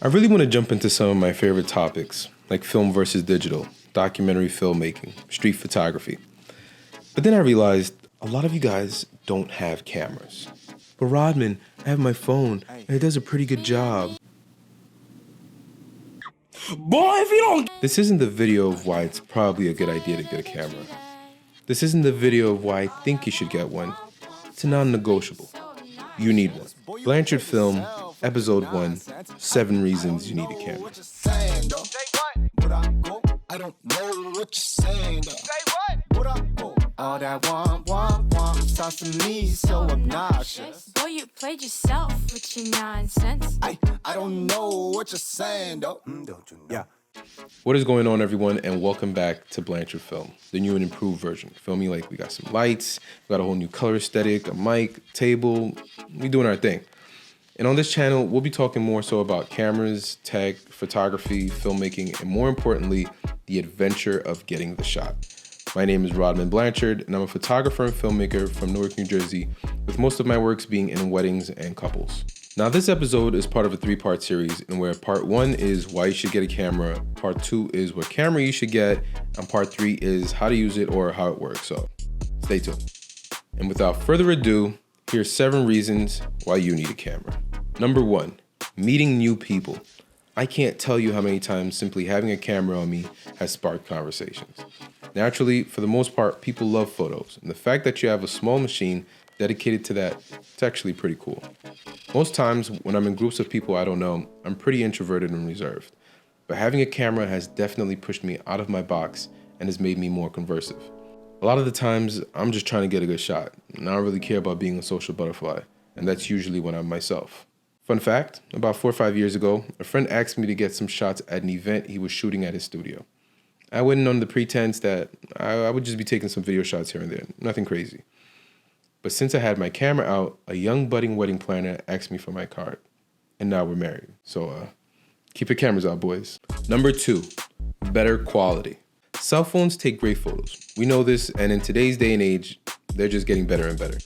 I really want to jump into some of my favorite topics, like film versus digital, documentary filmmaking, street photography. But then I realized a lot of you guys don't have cameras. But Rodman, I have my phone, and it does a pretty good job. Boy, if you don't... This isn't the video of why it's probably a good idea to get a camera. This isn't the video of why I think you should get one. It's a non-negotiable. You need one. Blanchard Film, Episode 1, 7 Reasons You Need a Camera. I don't know what you're saying. All that want, starts to me so obnoxious. Boy, you played yourself with your nonsense. I don't know what you're saying, though. Don't you know? Yeah. What is going on, everyone, and welcome back to Blanchard Film, the new and improved version. Feel me? Like, we got some lights, we got a whole new color aesthetic, a mic, table. We doing our thing. And on this channel, we'll be talking more so about cameras, tech, photography, filmmaking, and more importantly, the adventure of getting the shot. My name is Rodman Blanchard, and I'm a photographer and filmmaker from Newark, New Jersey, with most of my works being in weddings and couples. Now, this episode is part of a 3-part series, in where part 1 is why you should get a camera, part 2 is what camera you should get, and part 3 is how to use it or how it works, so stay tuned. And without further ado, here's 7 reasons why you need a camera. Number 1, meeting new people. I can't tell you how many times simply having a camera on me has sparked conversations. Naturally, for the most part, people love photos, and the fact that you have a small machine dedicated to that, it's actually pretty cool. Most times, when I'm in groups of people I don't know, I'm pretty introverted and reserved. But having a camera has definitely pushed me out of my box and has made me more conversive. A lot of the times, I'm just trying to get a good shot, and I don't really care about being a social butterfly, and that's usually when I'm myself. Fun fact, about 4 or 5 years ago, a friend asked me to get some shots at an event he was shooting at his studio. I went in on the pretense that I would just be taking some video shots here and there, nothing crazy. But since I had my camera out, a young budding wedding planner asked me for my card. And now we're married. So keep your cameras out, boys. Number 2, better quality. Cell phones take great photos. We know this, and in today's day and age, they're just getting better and better.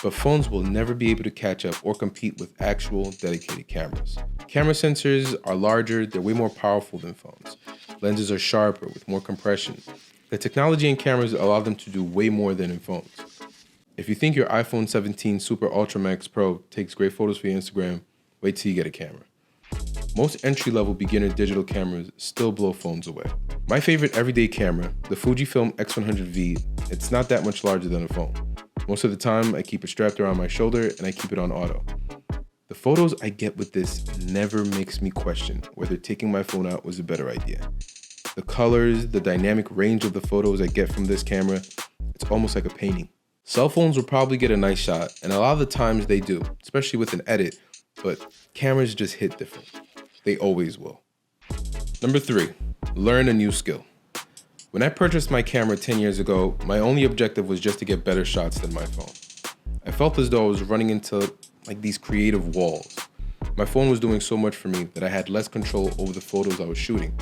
But phones will never be able to catch up or compete with actual dedicated cameras. Camera sensors are larger, they're way more powerful than phones. Lenses are sharper with more compression. The technology in cameras allow them to do way more than in phones. If you think your iPhone 17 Super Ultra Max Pro takes great photos for your Instagram, wait till you get a camera. Most entry-level beginner digital cameras still blow phones away. My favorite everyday camera, the Fujifilm X100V, it's not that much larger than a phone. Most of the time, I keep it strapped around my shoulder and I keep it on auto. The photos I get with this never makes me question whether taking my phone out was a better idea. The colors, the dynamic range of the photos I get from this camera, it's almost like a painting. Cell phones will probably get a nice shot, and a lot of the times they do, especially with an edit, but cameras just hit different. They always will. Number 3, learn a new skill. When I purchased my camera 10 years ago, my only objective was just to get better shots than my phone. I felt as though I was running into these creative walls. My phone was doing so much for me that I had less control over the photos I was shooting,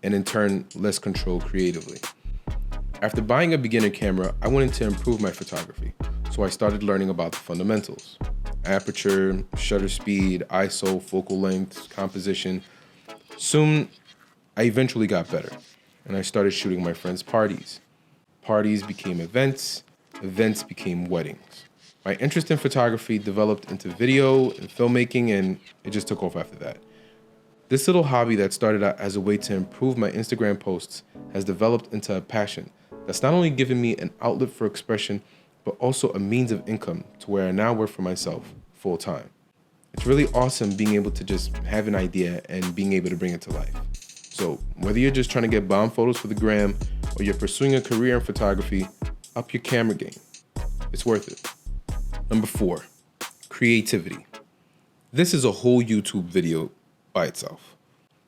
and in turn, less control creatively. After buying a beginner camera, I wanted to improve my photography, so I started learning about the fundamentals. Aperture, shutter speed, ISO, focal length, composition. Soon, I eventually got better, and I started shooting my friends' parties. Parties became events, events became weddings. My interest in photography developed into video and filmmaking, and it just took off after that. This little hobby that started out as a way to improve my Instagram posts has developed into a passion that's not only given me an outlet for expression, but also a means of income to where I now work for myself full time. It's really awesome being able to just have an idea and being able to bring it to life. So whether you're just trying to get bomb photos for the gram or you're pursuing a career in photography, up your camera game. It's worth it. Number 4, creativity. This is a whole YouTube video by itself.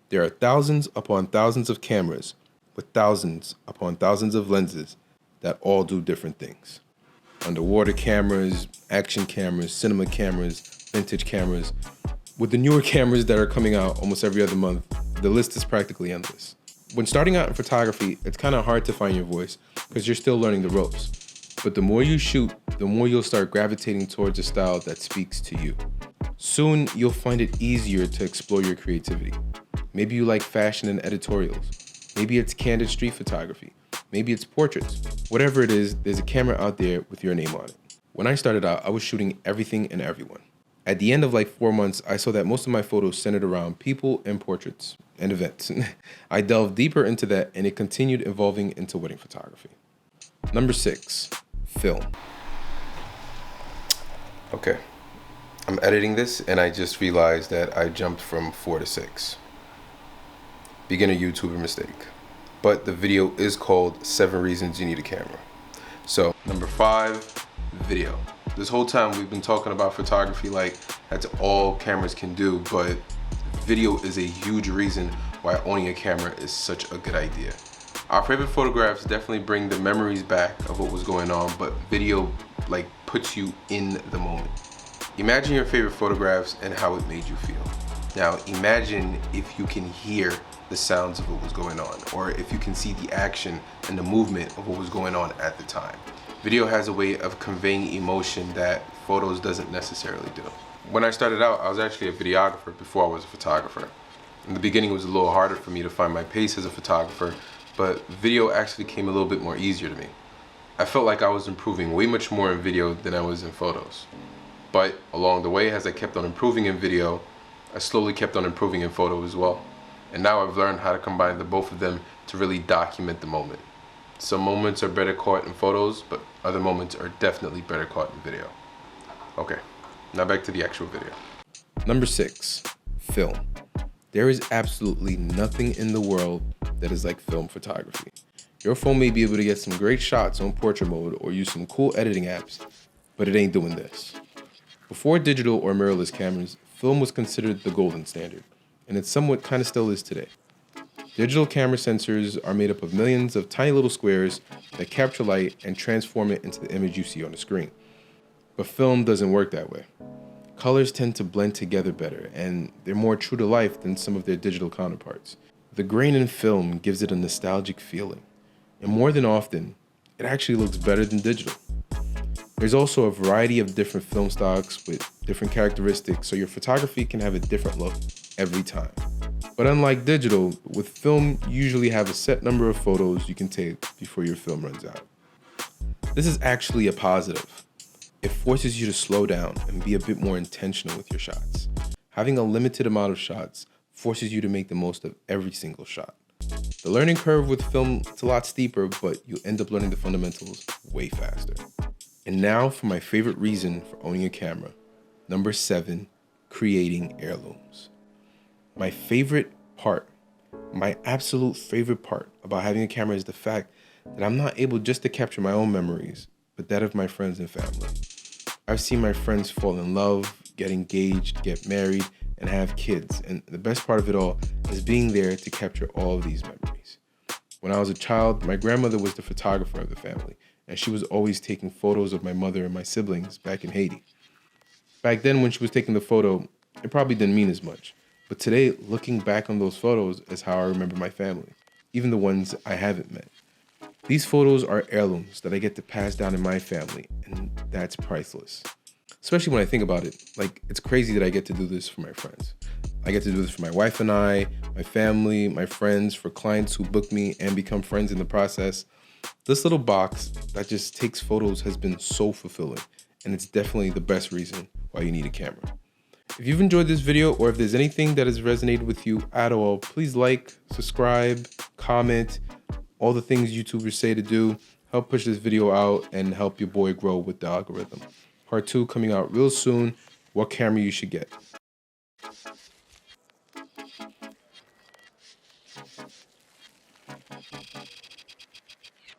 There are thousands upon thousands of cameras with thousands upon thousands of lenses that all do different things. Underwater cameras, action cameras, cinema cameras, vintage cameras. With the newer cameras that are coming out almost every other month, the list is practically endless. When starting out in photography, it's kind of hard to find your voice because you're still learning the ropes. But the more you shoot, the more you'll start gravitating towards a style that speaks to you. Soon, you'll find it easier to explore your creativity. Maybe you like fashion and editorials. Maybe it's candid street photography. Maybe it's portraits. Whatever it is, there's a camera out there with your name on it. When I started out, I was shooting everything and everyone. At the end of like 4 months, I saw that most of my photos centered around people and portraits and events. I delved deeper into that and it continued evolving into wedding photography. Number 6, film. Okay, I'm editing this and I just realized that I jumped from 4 to 6. Beginner YouTuber mistake. But the video is called 7 Reasons You Need a Camera. So, number 5, video. This whole time we've been talking about photography like that's all cameras can do, but video is a huge reason why owning a camera is such a good idea. Our favorite photographs definitely bring the memories back of what was going on, but video like puts you in the moment. Imagine your favorite photographs and how it made you feel. Now imagine if you can hear the sounds of what was going on, or if you can see the action and the movement of what was going on at the time. Video has a way of conveying emotion that photos doesn't necessarily do. When I started out, I was actually a videographer before I was a photographer. In the beginning, it was a little harder for me to find my pace as a photographer, but video actually came a little bit more easier to me. I felt like I was improving way much more in video than I was in photos. But along the way, as I kept on improving in video, I slowly kept on improving in photo as well. And now I've learned how to combine the both of them to really document the moment. Some moments are better caught in photos, but other moments are definitely better caught in video. Okay, now back to the actual video. Number 6, film. There is absolutely nothing in the world that is like film photography. Your phone may be able to get some great shots on portrait mode or use some cool editing apps, but it ain't doing this. Before digital or mirrorless cameras, film was considered the golden standard, and it somewhat kind of still is today. Digital camera sensors are made up of millions of tiny little squares that capture light and transform it into the image you see on the screen. But film doesn't work that way. Colors tend to blend together better, and they're more true to life than some of their digital counterparts. The grain in film gives it a nostalgic feeling, and more than often, it actually looks better than digital. There's also a variety of different film stocks with different characteristics, so your photography can have a different look every time. But unlike digital, with film, you usually have a set number of photos you can take before your film runs out. This is actually a positive. It forces you to slow down and be a bit more intentional with your shots. Having a limited amount of shots forces you to make the most of every single shot. The learning curve with film is a lot steeper, but you end up learning the fundamentals way faster. And now for my favorite reason for owning a camera. Number 7, creating heirlooms. My favorite part, my absolute favorite part about having a camera is the fact that I'm not able just to capture my own memories, but that of my friends and family. I've seen my friends fall in love, get engaged, get married, and have kids. And the best part of it all is being there to capture all of these memories. When I was a child, my grandmother was the photographer of the family, and she was always taking photos of my mother and my siblings back in Haiti. Back then, when she was taking the photo, it probably didn't mean as much. But today, looking back on those photos is how I remember my family, even the ones I haven't met. These photos are heirlooms that I get to pass down in my family, and that's priceless. Especially when I think about it, like, it's crazy that I get to do this for my friends. I get to do this for my wife and I, my family, my friends, for clients who book me and become friends in the process. This little box that just takes photos has been so fulfilling, and it's definitely the best reason why you need a camera. If you've enjoyed this video, or if there's anything that has resonated with you at all, please like, subscribe, comment, all the things YouTubers say to do. Help push this video out and help your boy grow with the algorithm. Part 2 coming out real soon, what camera you should get.